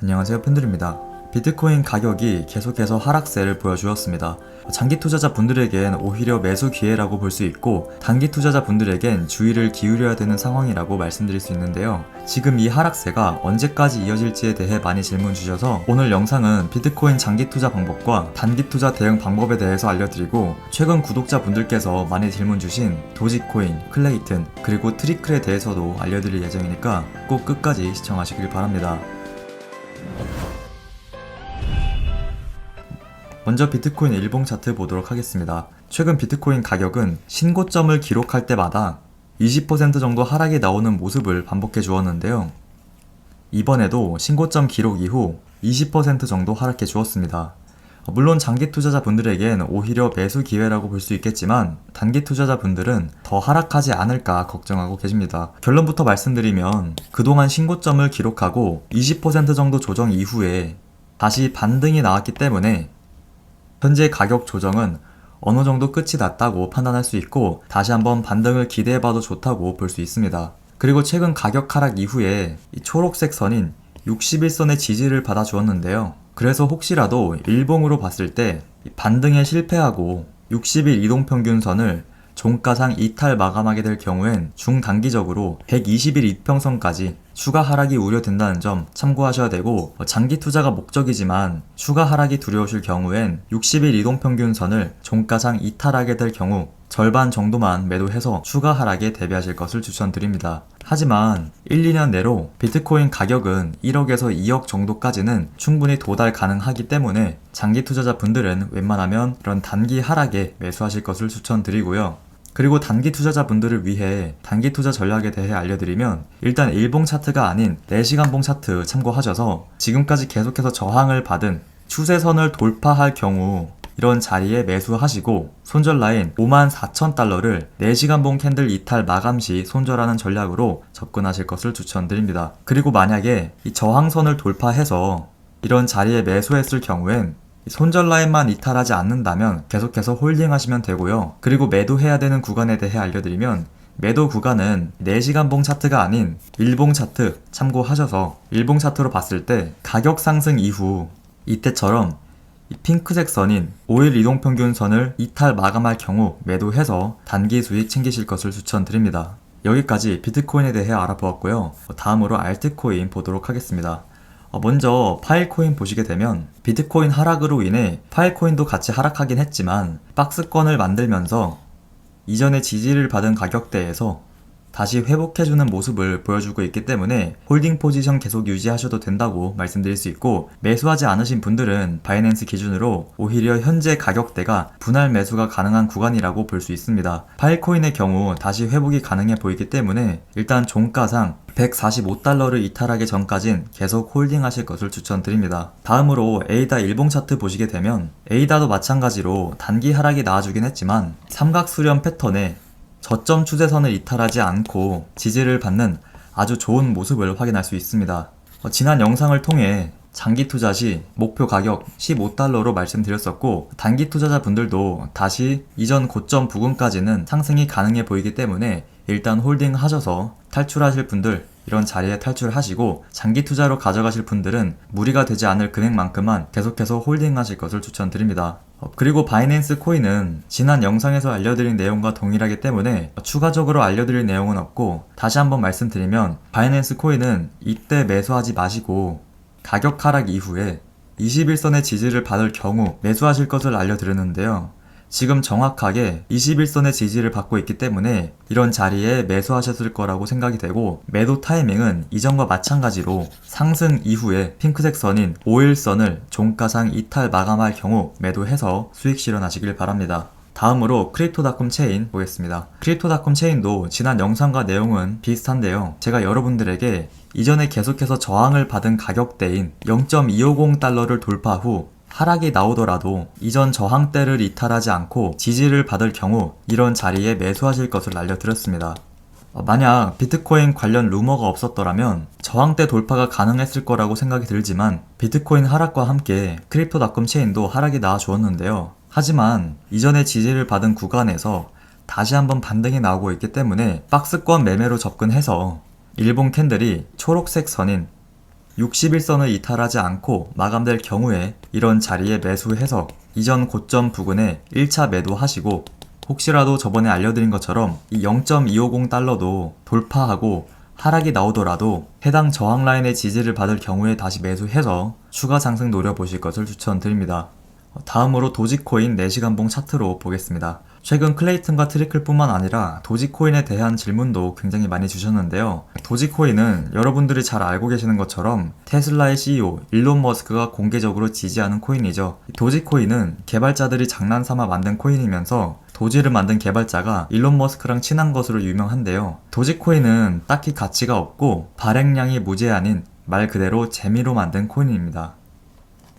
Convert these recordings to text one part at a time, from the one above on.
안녕하세요, 팬들입니다. 비트코인 가격이 계속해서 하락세를 보여주었습니다. 장기 투자자 분들에겐 오히려 매수 기회라고 볼 수 있고, 단기 투자자 분들에겐 주의를 기울여야 되는 상황이라고 말씀드릴 수 있는데요. 지금 이 하락세가 언제까지 이어질지에 대해 많이 질문 주셔서 오늘 영상은 비트코인 장기 투자 방법과 단기 투자 대응 방법에 대해서 알려드리고, 최근 구독자 분들께서 많이 질문 주신 도지코인, 클레이튼, 그리고 트리클에 대해서도 알려드릴 예정이니까 꼭 끝까지 시청하시길 바랍니다. 먼저 비트코인 일봉 차트 보도록 하겠습니다. 최근 비트코인 가격은 신고점을 기록할 때마다 20% 정도 하락이 나오는 모습을 반복해 주었는데요. 이번에도 신고점 기록 이후 20% 정도 하락해 주었습니다. 물론 장기 투자자 분들에겐 오히려 매수 기회라고 볼 수 있겠지만, 단기 투자자 분들은 더 하락하지 않을까 걱정하고 계십니다. 결론부터 말씀드리면, 그동안 신고점을 기록하고 20% 정도 조정 이후에 다시 반등이 나왔기 때문에 현재 가격 조정은 어느 정도 끝이 났다고 판단할 수 있고, 다시 한번 반등을 기대해봐도 좋다고 볼 수 있습니다. 그리고 최근 가격 하락 이후에 이 초록색 선인 61선의 지지를 받아 주었는데요. 그래서 혹시라도 일봉으로 봤을 때 반등에 실패하고 60일 이동평균선을 종가상 이탈 마감하게 될 경우엔 중단기적으로 120일 이평선까지 추가 하락이 우려된다는 점 참고하셔야 되고, 장기 투자가 목적이지만 추가 하락이 두려우실 경우엔 60일 이동평균선을 종가상 이탈하게 될 경우 절반 정도만 매도해서 추가 하락에 대비하실 것을 추천드립니다. 하지만 1, 2년 내로 비트코인 가격은 1억에서 2억 정도까지는 충분히 도달 가능하기 때문에 장기 투자자 분들은 웬만하면 이런 단기 하락에 매수하실 것을 추천드리고요. 그리고 단기 투자자 분들을 위해 단기 투자 전략에 대해 알려드리면, 일단 일봉 차트가 아닌 4시간봉 차트 참고하셔서 지금까지 계속해서 저항을 받은 추세선을 돌파할 경우 이런 자리에 매수하시고, 손절 라인 54,000달러를 4시간봉 캔들 이탈 마감 시 손절하는 전략으로 접근하실 것을 추천드립니다. 그리고 만약에 이 저항선을 돌파해서 이런 자리에 매수했을 경우엔 손절 라인만 이탈하지 않는다면 계속해서 홀딩 하시면 되고요. 그리고 매도해야 되는 구간에 대해 알려드리면, 매도 구간은 4시간봉 차트가 아닌 일봉 차트 참고하셔서 일봉 차트로 봤을 때 가격 상승 이후 이때처럼 이 핑크색 선인 5일 이동평균선을 이탈 마감할 경우 매도해서 단기 수익 챙기실 것을 추천드립니다. 여기까지 비트코인에 대해 알아보았고요. 다음으로 알트코인 보도록 하겠습니다. 먼저 파일코인 보시게 되면 비트코인 하락으로 인해 파일코인도 같이 하락하긴 했지만, 박스권을 만들면서 이전에 지지를 받은 가격대에서 다시 회복해주는 모습을 보여주고 있기 때문에 홀딩 포지션 계속 유지하셔도 된다고 말씀드릴 수 있고, 매수하지 않으신 분들은 바이낸스 기준으로 오히려 현재 가격대가 분할 매수가 가능한 구간이라고 볼 수 있습니다. 파일코인의 경우 다시 회복이 가능해 보이기 때문에 일단 종가상 145달러를 이탈하기 전까진 계속 홀딩 하실 것을 추천드립니다. 다음으로 에이다 일봉 차트 보시게 되면, 에이다도 마찬가지로 단기 하락이 나와주긴 했지만 삼각수렴 패턴에 저점 추세선을 이탈하지 않고 지지를 받는 아주 좋은 모습을 확인할 수 있습니다. 지난 영상을 통해 장기 투자 시 목표 가격 15달러로 말씀드렸었고, 단기 투자자 분들도 다시 이전 고점 부근까지는 상승이 가능해 보이기 때문에 일단 홀딩 하셔서 탈출하실 분들 이런 자리에 탈출하시고, 장기 투자로 가져가실 분들은 무리가 되지 않을 금액만큼만 계속해서 홀딩 하실 것을 추천드립니다. 그리고 바이낸스 코인은 지난 영상에서 알려드린 내용과 동일하기 때문에 추가적으로 알려드릴 내용은 없고, 다시 한번 말씀드리면 바이낸스 코인은 이때 매수하지 마시고 가격 하락 이후에 21선의 지지를 받을 경우 매수하실 것을 알려드렸는데요. 지금 정확하게 21선의 지지를 받고 있기 때문에 이런 자리에 매수하셨을 거라고 생각이 되고, 매도 타이밍은 이전과 마찬가지로 상승 이후에 핑크색 선인 5일선을 종가상 이탈 마감할 경우 매도해서 수익 실현하시길 바랍니다. 다음으로 크립토닷컴 체인 보겠습니다. 크립토닷컴 체인도 지난 영상과 내용은 비슷한데요. 제가 여러분들에게 이전에 계속해서 저항을 받은 가격대인 0.250달러를 돌파 후 하락이 나오더라도 이전 저항대를 이탈하지 않고 지지를 받을 경우 이런 자리에 매수하실 것을 알려드렸습니다. 만약 비트코인 관련 루머가 없었더라면 저항대 돌파가 가능했을 거라고 생각이 들지만, 비트코인 하락과 함께 크립토닷컴 체인도 하락이 나와 주었는데요. 하지만 이전에 지지를 받은 구간에서 다시 한번 반등이 나오고 있기 때문에 박스권 매매로 접근해서 일봉 캔들이 초록색 선인 60일선을 이탈하지 않고 마감될 경우에 이런 자리에 매수해서 이전 고점 부근에 1차 매도하시고, 혹시라도 저번에 알려드린 것처럼 이 0.250달러도 돌파하고 하락이 나오더라도 해당 저항 라인의 지지를 받을 경우에 다시 매수해서 추가 상승 노려보실 것을 추천드립니다. 다음으로 도지코인 4시간봉 차트로 보겠습니다. 최근 클레이튼과 트리클 뿐만 아니라 도지코인에 대한 질문도 굉장히 많이 주셨는데요. 도지코인은 여러분들이 잘 알고 계시는 것처럼 테슬라의 CEO 일론 머스크가 공개적으로 지지하는 코인이죠. 도지코인은 개발자들이 장난삼아 만든 코인이면서 도지를 만든 개발자가 일론 머스크랑 친한 것으로 유명한데요. 도지코인은 딱히 가치가 없고 발행량이 무제한인 말 그대로 재미로 만든 코인입니다.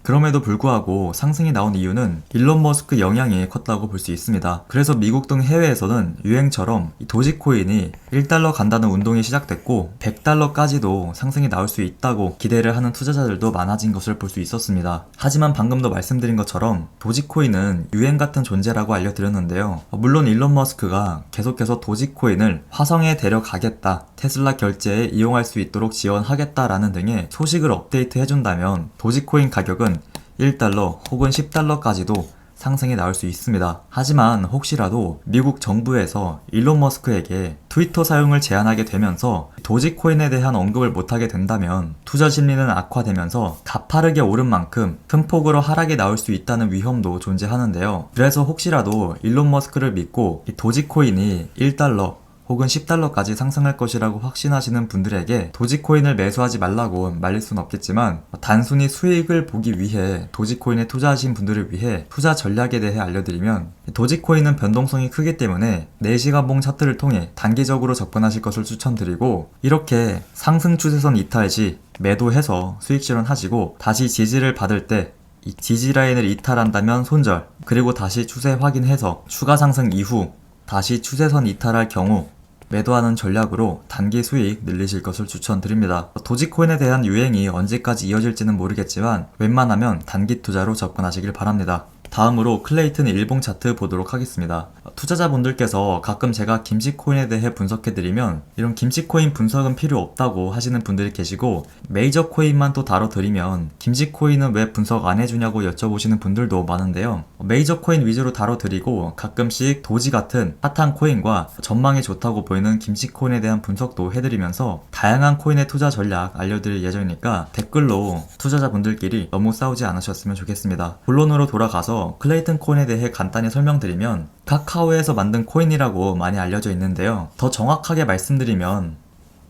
그럼에도 불구하고 상승이 나온 이유는 일론 머스크 영향이 컸다고 볼 수 있습니다. 그래서 미국 등 해외에서는 유행처럼 도지코인이 1달러 간다는 운동이 시작됐고 100달러까지도 상승이 나올 수 있다고 기대를 하는 투자자들도 많아진 것을 볼 수 있었습니다. 하지만 방금도 말씀드린 것처럼 도지코인은 유행 같은 존재라고 알려드렸는데요. 물론 일론 머스크가 계속해서 도지코인을 화성에 데려가겠다, 테슬라 결제에 이용할 수 있도록 지원하겠다라는 등의 소식을 업데이트 해준다면 도지코인 가격은 1달러 혹은 10달러까지도 상승이 나올 수 있습니다. 하지만 혹시라도 미국 정부에서 일론 머스크에게 트위터 사용을 제한하게 되면서 도지코인에 대한 언급을 못하게 된다면 투자 심리는 악화되면서 가파르게 오른 만큼 큰 폭으로 하락이 나올 수 있다는 위험도 존재하는데요. 그래서 혹시라도 일론 머스크를 믿고 도지코인이 1달러 혹은 10달러까지 상승할 것이라고 확신하시는 분들에게 도지코인을 매수하지 말라고 말릴 순 없겠지만, 단순히 수익을 보기 위해 도지코인에 투자하신 분들을 위해 투자 전략에 대해 알려드리면, 도지코인은 변동성이 크기 때문에 4시간봉 차트를 통해 단기적으로 접근하실 것을 추천드리고, 이렇게 상승 추세선 이탈 시 매도해서 수익 실현하시고 다시 지지를 받을 때 이 지지 라인을 이탈한다면 손절, 그리고 다시 추세 확인해서 추가 상승 이후 다시 추세선 이탈할 경우 매도하는 전략으로 단기 수익 늘리실 것을 추천드립니다. 도지코인에 대한 유행이 언제까지 이어질지는 모르겠지만 웬만하면 단기 투자로 접근하시길 바랍니다. 다음으로 클레이튼 일봉 차트 보도록 하겠습니다. 투자자분들께서 가끔 제가 김치코인에 대해 분석해드리면 이런 김치코인 분석은 필요 없다고 하시는 분들이 계시고, 메이저 코인만 또 다뤄드리면 김치코인은 왜 분석 안 해주냐고 여쭤보시는 분들도 많은데요. 메이저 코인 위주로 다뤄드리고 가끔씩 도지 같은 핫한 코인과 전망이 좋다고 보이는 김치코인에 대한 분석도 해드리면서 다양한 코인의 투자 전략 알려드릴 예정이니까 댓글로 투자자분들끼리 너무 싸우지 않으셨으면 좋겠습니다. 본론으로 돌아가서 클레이튼 코인에 대해 간단히 설명드리면 카카오에서 만든 코인이라고 많이 알려져 있는데요. 더 정확하게 말씀드리면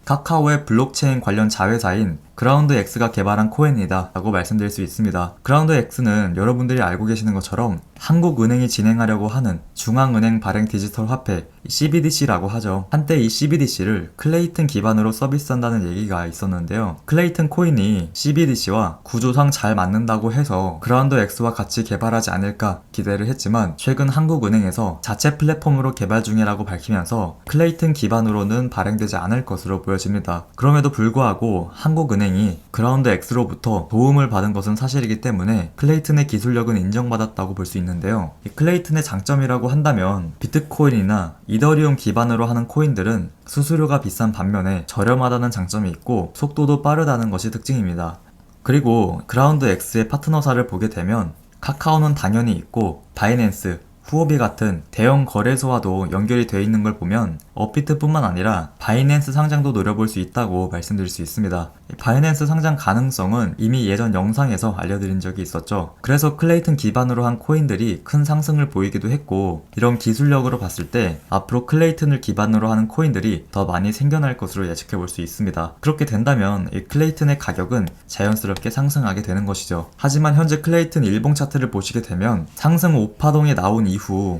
카카오의 블록체인 관련 자회사인 그라운드X가 개발한 코인이다 라고 말씀드릴 수 있습니다. 그라운드X는 여러분들이 알고 계시는 것처럼 한국은행이 진행하려고 하는 중앙은행 발행 디지털 화폐 CBDC라고 하죠. 한때 이 CBDC를 클레이튼 기반으로 서비스한다는 얘기가 있었는데요. 클레이튼 코인이 CBDC와 구조상 잘 맞는다고 해서 그라운드X와 같이 개발하지 않을까 기대를 했지만, 최근 한국은행에서 자체 플랫폼으로 개발 중이라고 밝히면서 클레이튼 기반으로는 발행되지 않을 것으로 보여집니다. 그럼에도 불구하고 한국은행이 그라운드X로부터 도움을 받은 것은 사실이기 때문에 클레이튼의 기술력은 인정받았다고 볼 수 있는데요. 이 클레이튼의 장점이라고 한다면 비트코인이나 이더리움 기반으로 하는 코인들은 수수료가 비싼 반면에 저렴하다는 장점이 있고 속도도 빠르다는 것이 특징입니다. 그리고 그라운드X의 파트너사를 보게 되면 카카오는 당연히 있고 바이낸스, 후오비 같은 대형 거래소와도 연결이 되어 있는 걸 보면 업비트뿐만 아니라 바이낸스 상장도 노려볼 수 있다고 말씀드릴 수 있습니다. 바이낸스 상장 가능성은 이미 예전 영상에서 알려드린 적이 있었죠. 그래서 클레이튼 기반으로 한 코인들이 큰 상승을 보이기도 했고, 이런 기술력으로 봤을 때 앞으로 클레이튼을 기반으로 하는 코인들이 더 많이 생겨날 것으로 예측해 볼 수 있습니다. 그렇게 된다면 이 클레이튼의 가격은 자연스럽게 상승하게 되는 것이죠. 하지만 현재 클레이튼 일봉 차트를 보시게 되면 상승 5파동이 나온 이후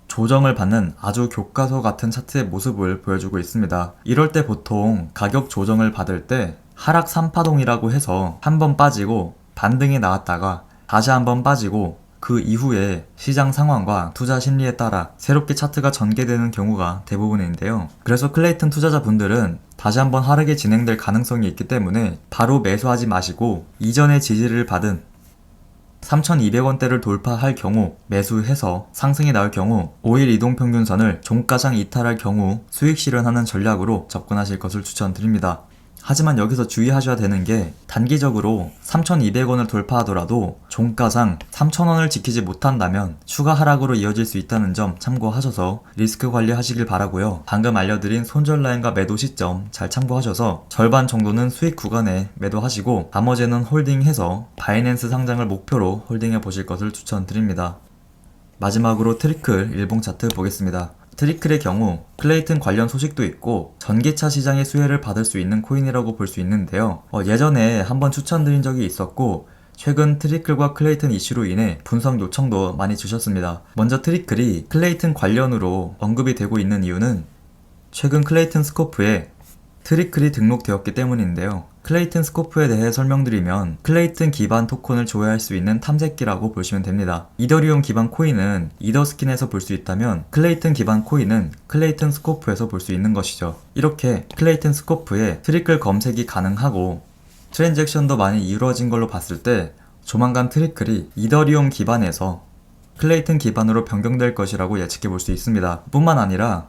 조정을 받는 아주 교과서 같은 차트의 모습을 보여주고 있습니다. 이럴 때 보통 가격 조정을 받을 때 하락 3파동이라고 해서 한 번 빠지고 반등이 나왔다가 다시 한 번 빠지고 그 이후에 시장 상황과 투자 심리에 따라 새롭게 차트가 전개되는 경우가 대부분인데요. 그래서 클레이튼 투자자분들은 다시 한번 하락이 진행될 가능성이 있기 때문에 바로 매수하지 마시고 이전의 지지를 받은 3,200원대를 돌파할 경우 매수해서 상승이 나올 경우 5일 이동평균선을 종가상 이탈할 경우 수익 실현하는 전략으로 접근하실 것을 추천드립니다. 하지만 여기서 주의하셔야 되는 게 단기적으로 3,200원을 돌파하더라도 종가상 3,000원을 지키지 못한다면 추가 하락으로 이어질 수 있다는 점 참고하셔서 리스크 관리하시길 바라고요. 방금 알려드린 손절 라인과 매도 시점 잘 참고하셔서 절반 정도는 수익 구간에 매도하시고 나머지는 홀딩해서 바이낸스 상장을 목표로 홀딩해 보실 것을 추천드립니다. 마지막으로 트리클 일봉 차트 보겠습니다. 트리클의 경우 클레이튼 관련 소식도 있고 전기차 시장의 수혜를 받을 수 있는 코인이라고 볼 수 있는데요. 예전에 한번 추천드린 적이 있었고 최근 트리클과 클레이튼 이슈로 인해 분석 요청도 많이 주셨습니다. 먼저 트리클이 클레이튼 관련으로 언급이 되고 있는 이유는 최근 클레이튼 스코프에 트리클이 등록되었기 때문인데요. 클레이튼 스코프에 대해 설명드리면 클레이튼 기반 토큰을 조회할 수 있는 탐색기라고 보시면 됩니다. 이더리움 기반 코인은 이더스킨에서 볼 수 있다면 클레이튼 기반 코인은 클레이튼 스코프에서 볼 수 있는 것이죠. 이렇게 클레이튼 스코프에 트리클 검색이 가능하고 트랜잭션도 많이 이루어진 걸로 봤을 때 조만간 트리클이 이더리움 기반에서 클레이튼 기반으로 변경될 것이라고 예측해 볼 수 있습니다. 뿐만 아니라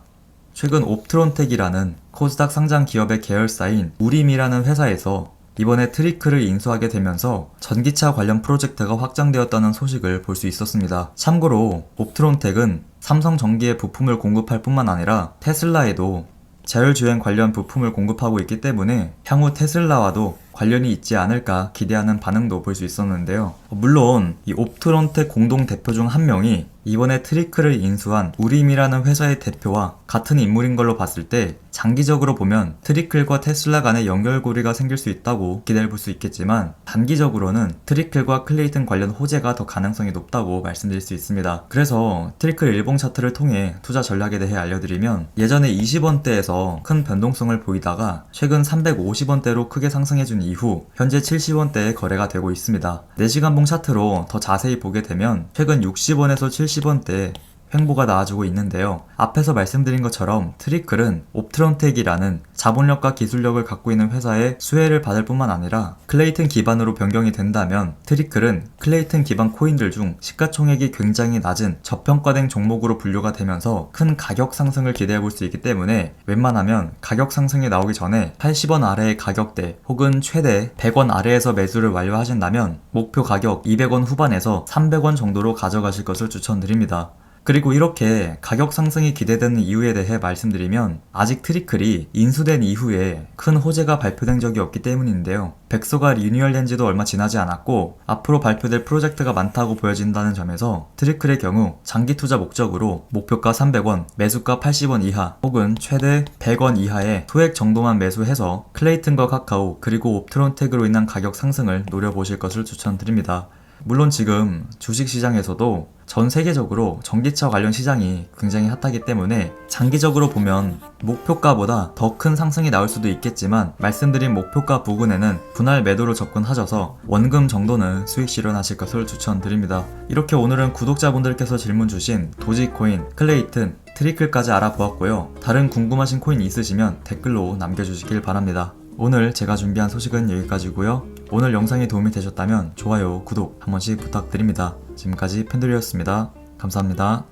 최근 옵트론텍이라는 코스닥 상장 기업의 계열사인 우림이라는 회사에서 이번에 트리클을 인수하게 되면서 전기차 관련 프로젝트가 확장되었다는 소식을 볼 수 있었습니다. 참고로 옵트론텍은 삼성전기에 부품을 공급할 뿐만 아니라 테슬라에도 자율주행 관련 부품을 공급하고 있기 때문에 향후 테슬라와도 관련이 있지 않을까 기대하는 반응도 볼 수 있었는데요. 물론 이 옵트론텍 공동 대표 중 한 명이 이번에 트리클을 인수한 우림이라는 회사의 대표와 같은 인물인 걸로 봤을 때 장기적으로 보면 트리클과 테슬라 간의 연결고리가 생길 수 있다고 기대해 볼 수 있겠지만 단기적으로는 트리클과 클레이튼 관련 호재가 더 가능성이 높다고 말씀드릴 수 있습니다. 그래서 트리클 일봉 차트를 통해 투자 전략에 대해 알려드리면 예전에 20원대에서 큰 변동성을 보이다가 최근 350원대로 크게 상승해준 이후 현재 70원대에 거래가 되고 있습니다. 4시간봉 차트로 더 자세히 보게 되면 최근 60원에서 70원대에 횡보가 나와주고 있는데요. 앞에서 말씀드린 것처럼 트리클은 옵트론텍이라는 자본력과 기술력을 갖고 있는 회사의 수혜를 받을 뿐만 아니라 클레이튼 기반으로 변경이 된다면 트리클은 클레이튼 기반 코인들 중 시가총액이 굉장히 낮은 저평가된 종목으로 분류가 되면서 큰 가격 상승을 기대해 볼 수 있기 때문에 웬만하면 가격 상승이 나오기 전에 80원 아래의 가격대 혹은 최대 100원 아래에서 매수를 완료하신다면 목표 가격 200원 후반에서 300원 정도로 가져가실 것을 추천드립니다. 그리고 이렇게 가격 상승이 기대되는 이유에 대해 말씀드리면 아직 트리클이 인수된 이후에 큰 호재가 발표된 적이 없기 때문인데요. 백서가 리뉴얼된 지도 얼마 지나지 않았고 앞으로 발표될 프로젝트가 많다고 보여진다는 점에서 트리클의 경우 장기 투자 목적으로 목표가 300원, 매수가 80원 이하 혹은 최대 100원 이하의 소액 정도만 매수해서 클레이튼과 카카오 그리고 옵트론텍으로 인한 가격 상승을 노려보실 것을 추천드립니다. 물론 지금 주식시장에서도 전 세계적으로 전기차 관련 시장이 굉장히 핫하기 때문에 장기적으로 보면 목표가보다 더 큰 상승이 나올 수도 있겠지만 말씀드린 목표가 부근에는 분할 매도로 접근하셔서 원금 정도는 수익 실현하실 것을 추천드립니다. 이렇게 오늘은 구독자분들께서 질문 주신 도지코인, 클레이튼, 트리클까지 알아보았고요. 다른 궁금하신 코인 있으시면 댓글로 남겨주시길 바랍니다. 오늘 제가 준비한 소식은 여기까지고요. 오늘 영상이 도움이 되셨다면 좋아요, 구독 한 번씩 부탁드립니다. 지금까지 펜드리였습니다. 감사합니다.